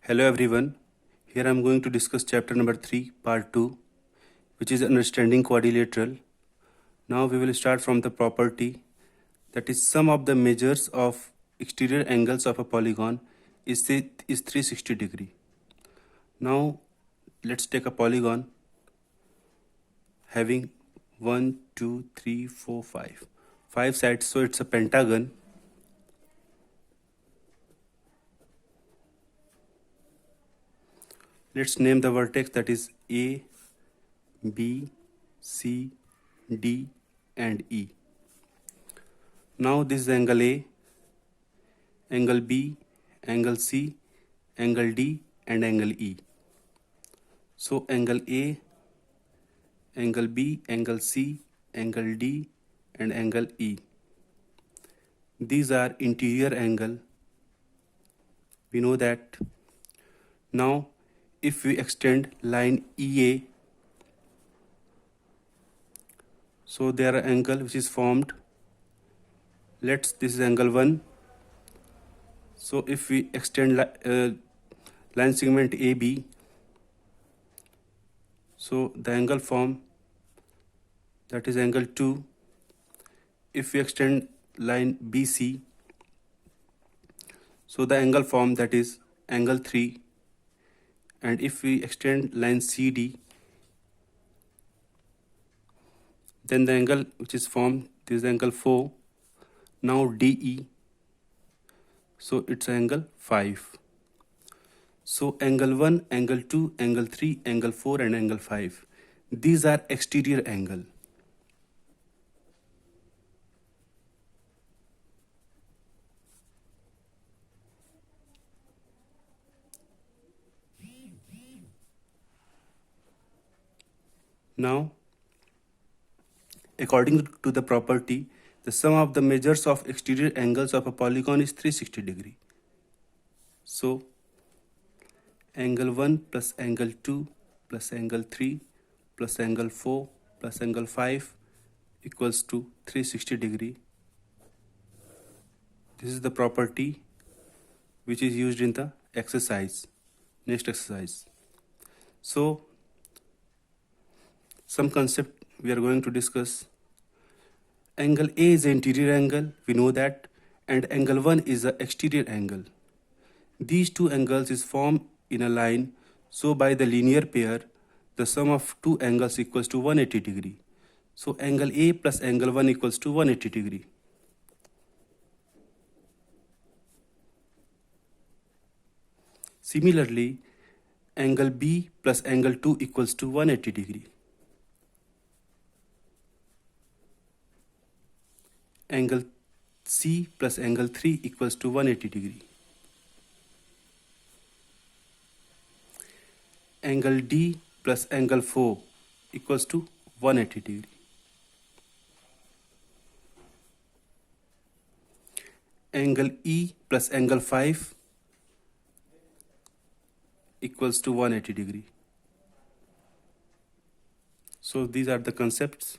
Hello everyone. Here I am going to discuss chapter number 3, part 2, which is understanding quadrilateral. Now we will start from the property, that is sum of the measures of exterior angles of a polygon is 360 degree. Now let's take a polygon having 1, 2, 3, 4, 5. 5 sides, so it's a pentagon. Let's name the vertex, that is A, B, C, D and E. Now this is angle A, angle B, angle C, angle D and angle E. So angle A, angle B, angle C, angle D and angle E. These are interior angle. We know that. Now if we extend line EA, so there are angle which is formed. This is angle 1. So if we extend line segment AB, so the angle formed, that is angle 2. If we extend line BC, so the angle formed, that is angle 3. And if we extend line CD, then the angle which is formed, this is angle 4. Now DE, so it's angle 5. So angle 1, angle 2, angle 3, angle 4 and angle 5. These are exterior angle. Now, according to the property, the sum of the measures of exterior angles of a polygon is 360 degree. So, angle 1 plus angle 2 plus angle 3 plus angle 4 plus angle 5 equals to 360 degree. This is the property which is used in the exercise. Next exercise. So, some concept we are going to discuss. Angle A is the interior angle, we know that, and angle 1 is the exterior angle. These two angles is formed in a line, so by the linear pair, the sum of two angles equals to 180 degree. So angle A plus angle 1 equals to 180 degree. Similarly, angle B plus angle 2 equals to 180 degree. Angle C plus angle 3 equals to 180 degree. Angle D plus angle 4 equals to 180 degree. Angle E plus angle 5 equals to 180 degree. So these are the concepts.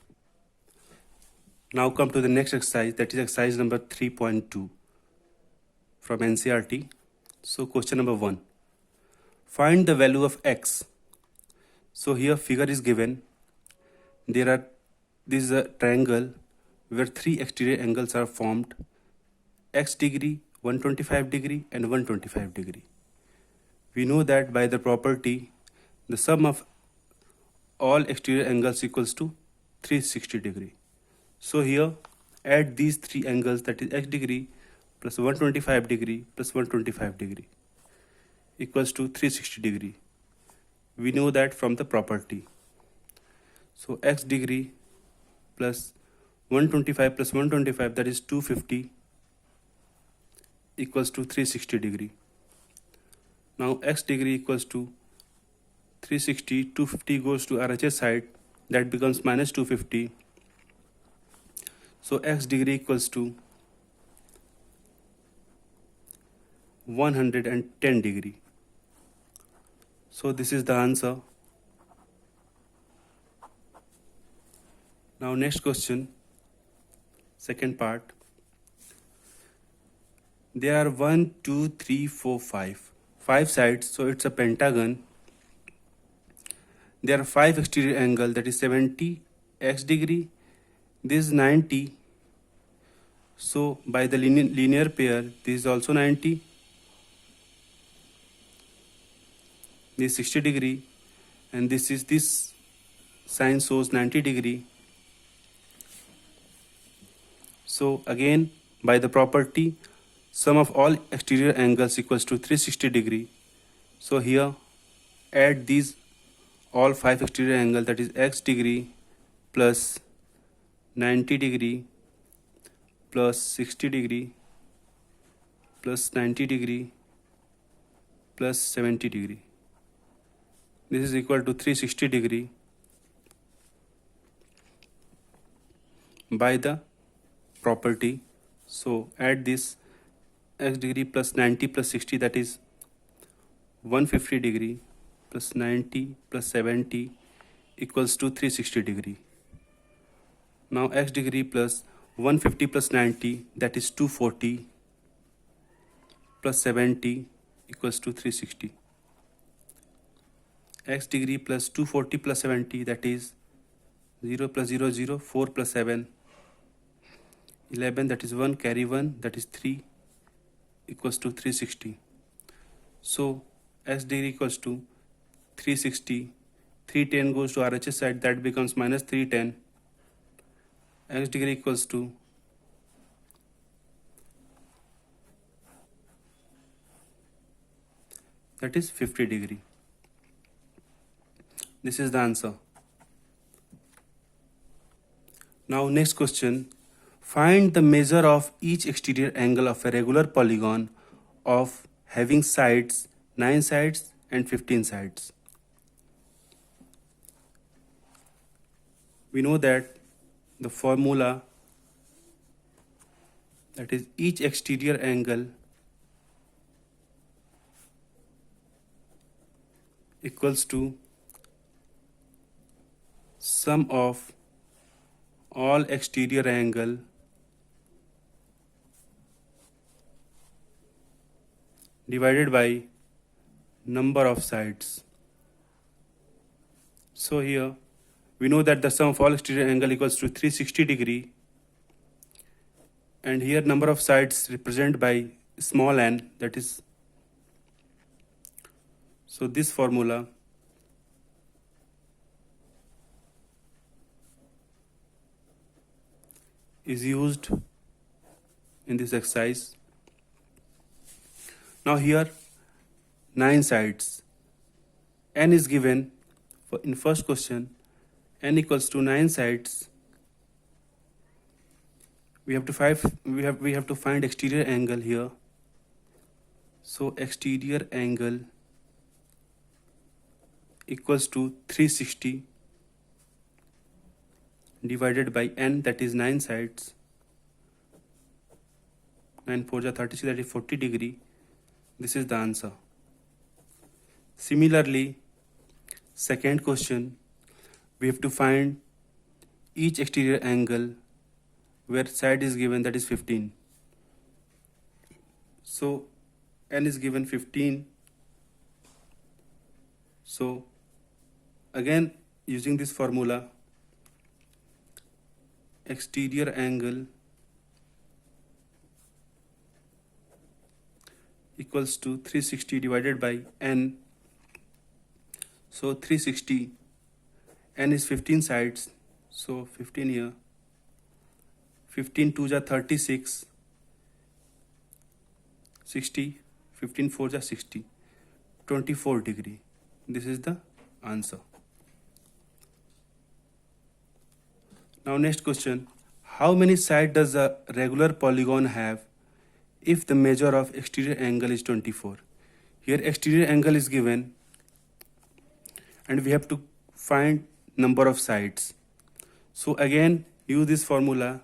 Now come to the next exercise, that is exercise number 3.2 from NCERT. So question number 1. Find the value of x. So here figure is given. This is a triangle where three exterior angles are formed, x degree, 125 degree and 125 degree. We know that by the property, the sum of all exterior angles equals to 360 degree. So here add these three angles, that is x degree plus 125 degree plus 125 degree equals to 360 degree. We know that from the property. So x degree plus 125 plus 125, that is 250 equals to 360 degree. Now x degree equals to 360, 250 goes to RHS side, that becomes minus 250. So x degree equals to 110 degree. So this is the answer. Now next question, second part. There are 1, 2, 3, 4, 5. 5 sides, so it's a pentagon. There are 5 exterior angle, that is 70 x degree. This is 90. So by the linear pair, this is also 90. This is 60 degree, and this sign shows 90 degree. So again, by the property, sum of all exterior angles equals to 360 degree. So here add these all 5 exterior angles, that is x degree plus 90 degree plus 60 degree plus 90 degree plus 70 degree. This is equal to 360 degree by the property. So add this x degree plus 90 plus 60, that is 150 degree plus 90 plus 70 equals to 360 degree. Now x degree plus 150 plus 90, that is 240 plus 70 equals to 360. X degree plus 240 plus 70, that is 0 plus 0, 0, 4 plus 7, 11, that is 1, carry 1, that is 3, equals to 360. So x degree equals to 360. 310 goes to RHS side, that becomes minus 310. X degree equals to that is 50 degree. This is the answer. Now next question. Find the measure of each exterior angle of a regular polygon of having sides 9 sides and 15 sides. We know that the formula, that is each exterior angle equals to sum of all exterior angle divided by number of sides. So here we know that the sum of all exterior angle equals to 360 degree, and here number of sides represented by small n, that is, so this formula is used in this exercise. Now here 9 sides, n is given in first question, n equals to 9 sides. We have to find exterior angle here. So exterior angle equals to 360 divided by n, that is 9 sides. 9 4 36, that is 40 degree. This is the answer. Similarly, second question, we have to find each exterior angle where side is given, that is 15. So n is given 15. So again, using this formula, exterior angle equals to 360 divided by n. So 360, n is 15 sides, so 15 here. 15 2 ja 36, 60, 15 4 ja 60, 24 degree. This is the answer. Now next question, how many sides does a regular polygon have if the measure of exterior angle is 24? Here exterior angle is given and we have to find number of sides. So again use this formula.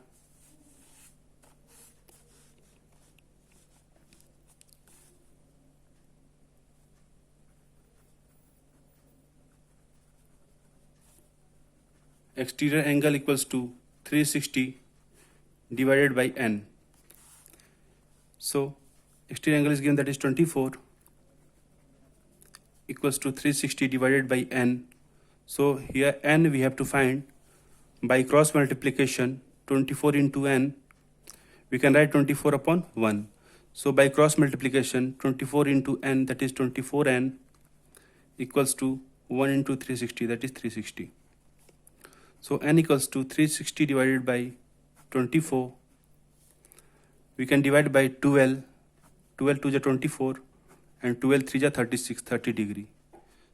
Exterior angle equals to 360 divided by n. So exterior angle is given, that is 24. equals to 360 divided by n. So here n we have to find by cross multiplication. 24 into n, we can write 24 upon 1. So by cross multiplication, 24 into n, that is 24n, equals to 1 into 360, that is 360. So n equals to 360 divided by 24. We can divide by 12. 12 to the 24 and 12 3 ja 36, 30 degree.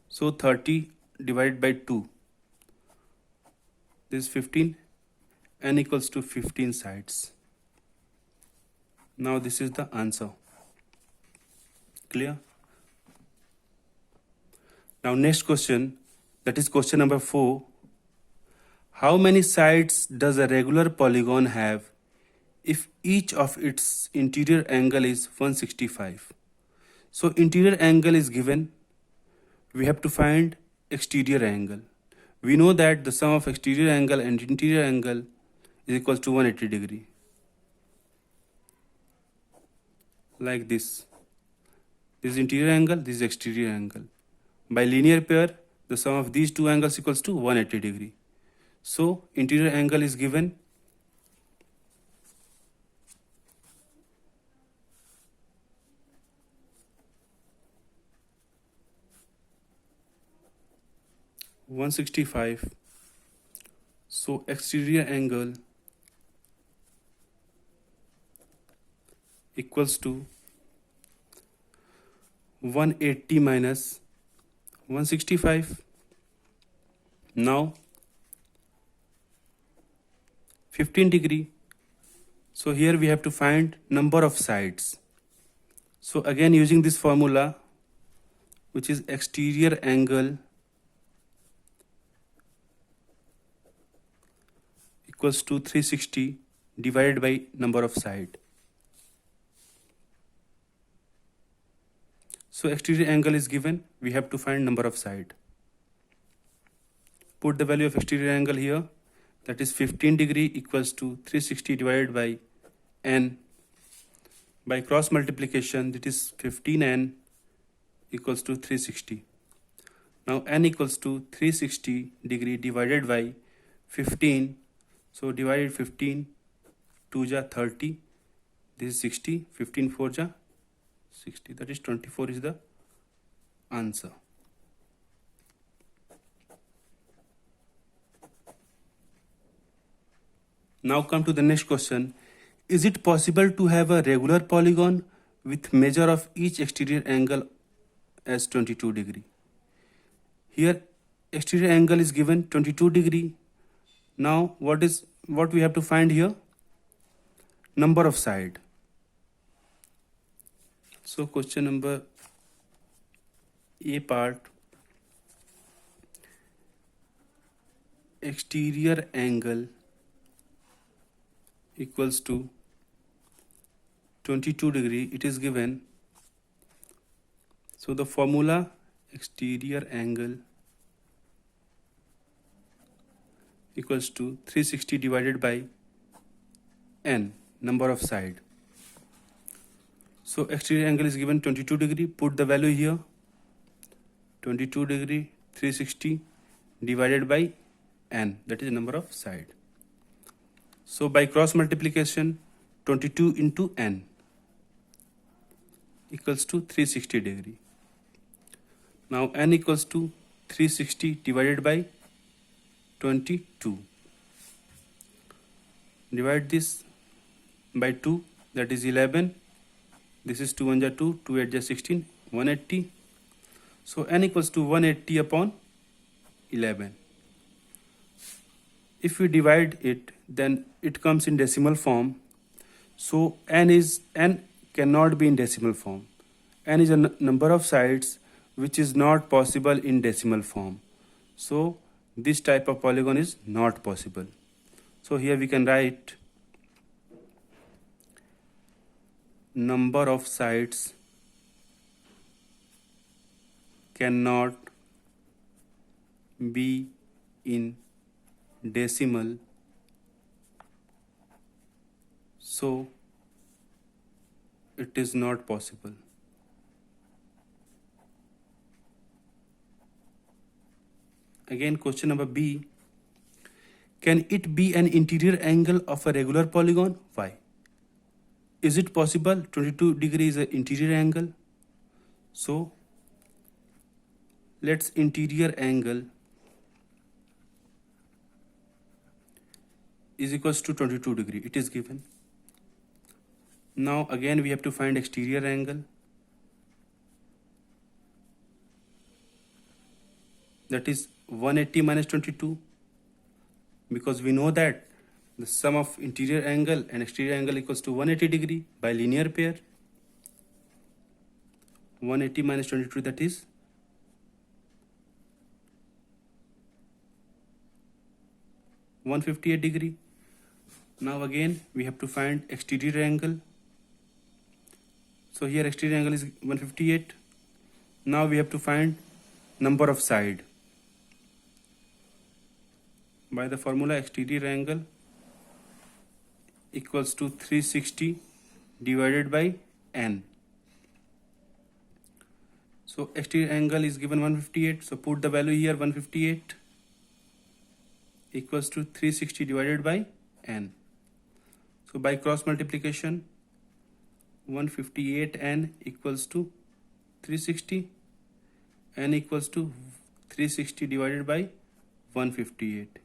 So 30 divided by 2. This is 15. N equals to 15 sides. Now this is the answer. Clear? Now next question, that is question number 4. How many sides does a regular polygon have if each of its interior angle is 165? So interior angle is given. We have to find exterior angle. We know that the sum of exterior angle and interior angle is equal to 180 degree. Like this. This is interior angle, this is exterior angle. By linear pair, the sum of these two angles equals to 180 degree. So interior angle is given 165. So exterior angle equals to 180 minus 165. Now 15 degree. So here we have to find number of sides. So again using this formula, which is exterior angle equals to 360 divided by number of side. So exterior angle is given, we have to find number of side. Put the value of exterior angle here, that is 15 degree equals to 360 divided by n. By cross multiplication, that is 15n equals to 360. Now n equals to 360 degree divided by 15. So divided 15, 2 ja 30, this is 60, 15 4 ja 60, that is 24 is the answer. Now come to the next question. Is it possible to have a regular polygon with measure of each exterior angle as 22 degree? Here exterior angle is given 22 degree. Now what we have to find here? Number of side. So question number A part, exterior angle equals to 22 degree, it is given. So the formula, exterior angle equals to 360 divided by n, number of side. So exterior angle is given 22 degree, put the value here, 22 degree 360 divided by n, that is the number of side. So by cross multiplication, 22 into n equals to 360 degree. Now n equals to 360 divided by 22. Divide this by 2, that is 11. This is 2 1 ja 2, 2 8 ja 16, 180. So n equals to 180 upon 11. If we divide it, then it comes in decimal form. So n cannot be in decimal form. N is a number of sides which is not possible in decimal form. So this type of polygon is not possible. So here we can write number of sides cannot be in decimal, so it is not possible. Again, question number B. Can it be an interior angle of a regular polygon? Why? Is it possible 22 degree is an interior angle? So let's interior angle is equals to 22 degree. It is given. Now again we have to find exterior angle. That is 180 minus 22, because we know that the sum of interior angle and exterior angle equals to 180 degree by linear pair. 180 minus 22, that is 158 degree. Now again we have to find exterior angle. So here exterior angle is 158. Now we have to find number of side. By the formula, exterior angle equals to 360 divided by n. So exterior angle is given 158. So put the value here, 158 equals to 360 divided by n. So by cross multiplication, 158n equals to 360, n equals to 360 divided by 158.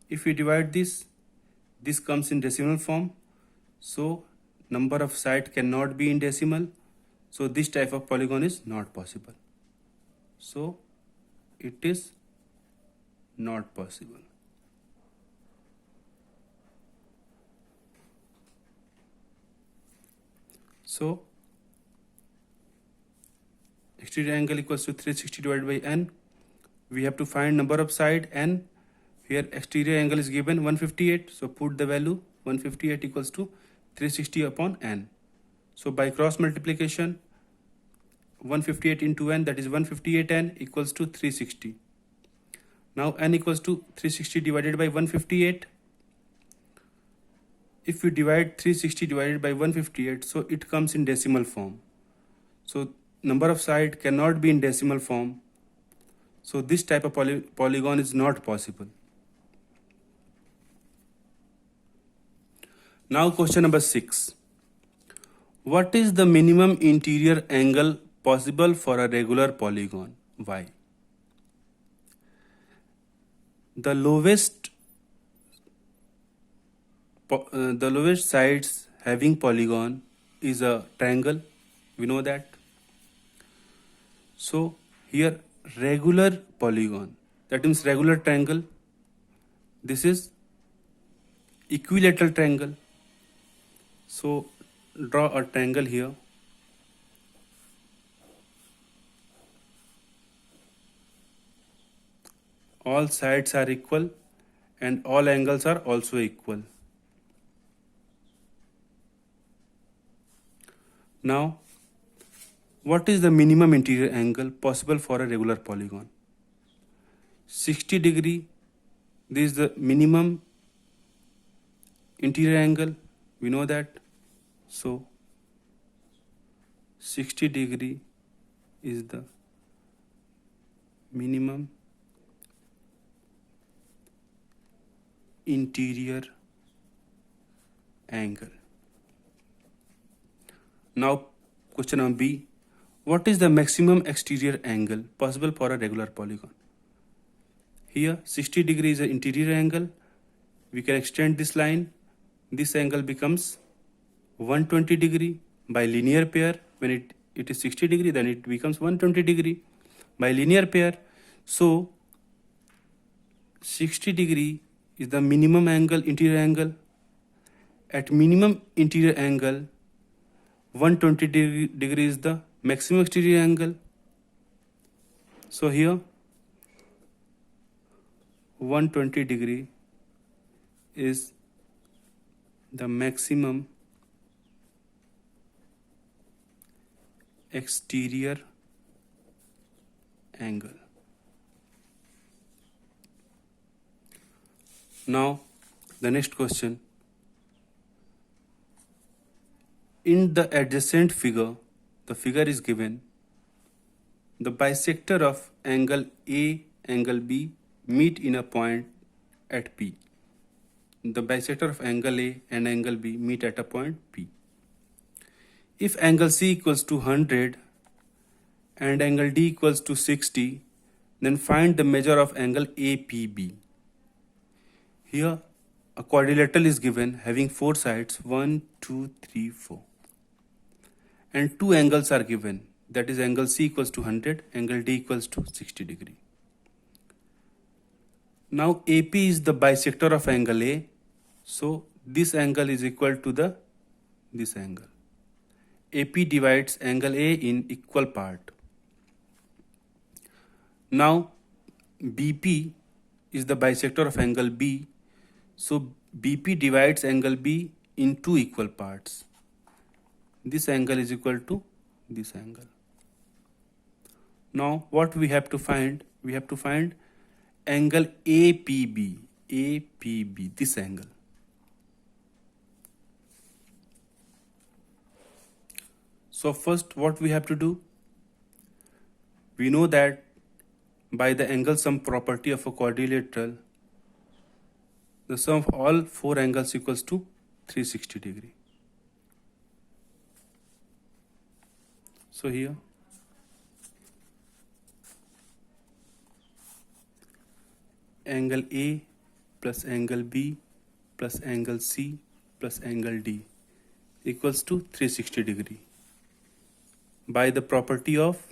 If we divide this comes in decimal form. So number of side cannot be in decimal. So this type of polygon is not possible. So it is not possible. So exterior angle equals to 360 divided by n. We have to find number of side n. Here exterior angle is given 158. So put the value 158 equals to 360 upon n. So by cross multiplication, 158 into n, that is 158n equals to 360. Now n equals to 360 divided by 158. If we divide 360 divided by 158, so it comes in decimal form. So number of side cannot be in decimal form. So this type of polygon is not possible. Now question number 6. What is the minimum interior angle possible for a regular polygon? Why? The lowest sides having polygon is a triangle. We know that. So here regular polygon, that means regular triangle. This is equilateral triangle. So draw a triangle here. All sides are equal and all angles are also equal. Now, what is the minimum interior angle possible for a regular polygon? 60 degree. This is the minimum interior angle. We know that. So 60 degree is the minimum interior angle. Now question number B. What is the maximum exterior angle possible for a regular polygon? Here 60 degree is an interior angle. We can extend this line. This angle becomes 120 degree by linear pair. When it is 60 degree, then it becomes 120 degree by linear pair. So 60 degree is the minimum angle, interior angle. At minimum interior angle, 120 degree is the maximum exterior angle. So here 120 degree is the maximum exterior angle. Now the next question. In the adjacent figure, the figure is given. The bisector of angle angle B meet in a point at P. The bisector of angle A and angle B meet at a point P. If angle C equals to 100 and angle D equals to 60, then find the measure of angle APB. Here a quadrilateral is given having four sides 1, 2, 3, 4, and two angles are given, that is angle C equals to 100, angle D equals to 60 degree. Now AP is the bisector of angle A, so this angle is equal to this angle. AP divides angle A in equal part. Now BP is the bisector of angle B, so BP divides angle B in two equal parts. This angle is equal to this angle. Now what we have to find? We have to find angle APB, this angle. So first what we have to do? We know that by the angle sum property of a quadrilateral, the sum of all four angles equals to 360 degree. So here angle A plus angle B plus angle C plus angle D equals to 360 degree by the property of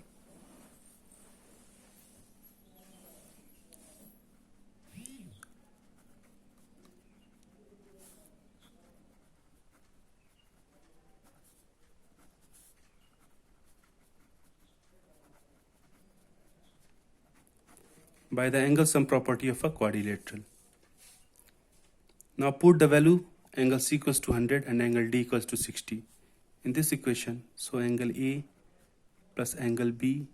angle sum property of a quadrilateral. Now put the value angle C equals to 100 and angle D equals to 60 in this equation. So angle A plus angle B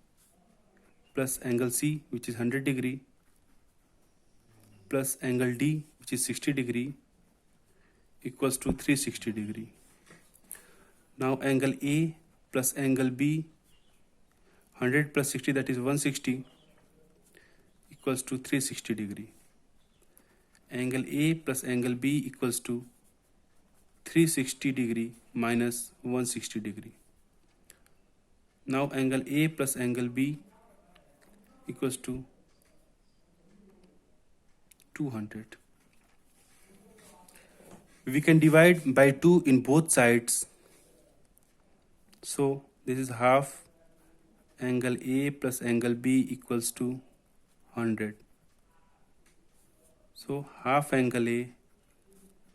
plus angle C, which is 100 degree, plus angle D, which is 60 degree, equals to 360 degree. Now angle A plus angle B, 100 plus 60, that is 160, equals to 360 degree. Angle A plus angle B equals to 360 degree minus 160 degree. Now angle A plus angle B equals to 200. We can divide by 2 in both sides. So this is half angle A plus angle B equals to 100. So half angle A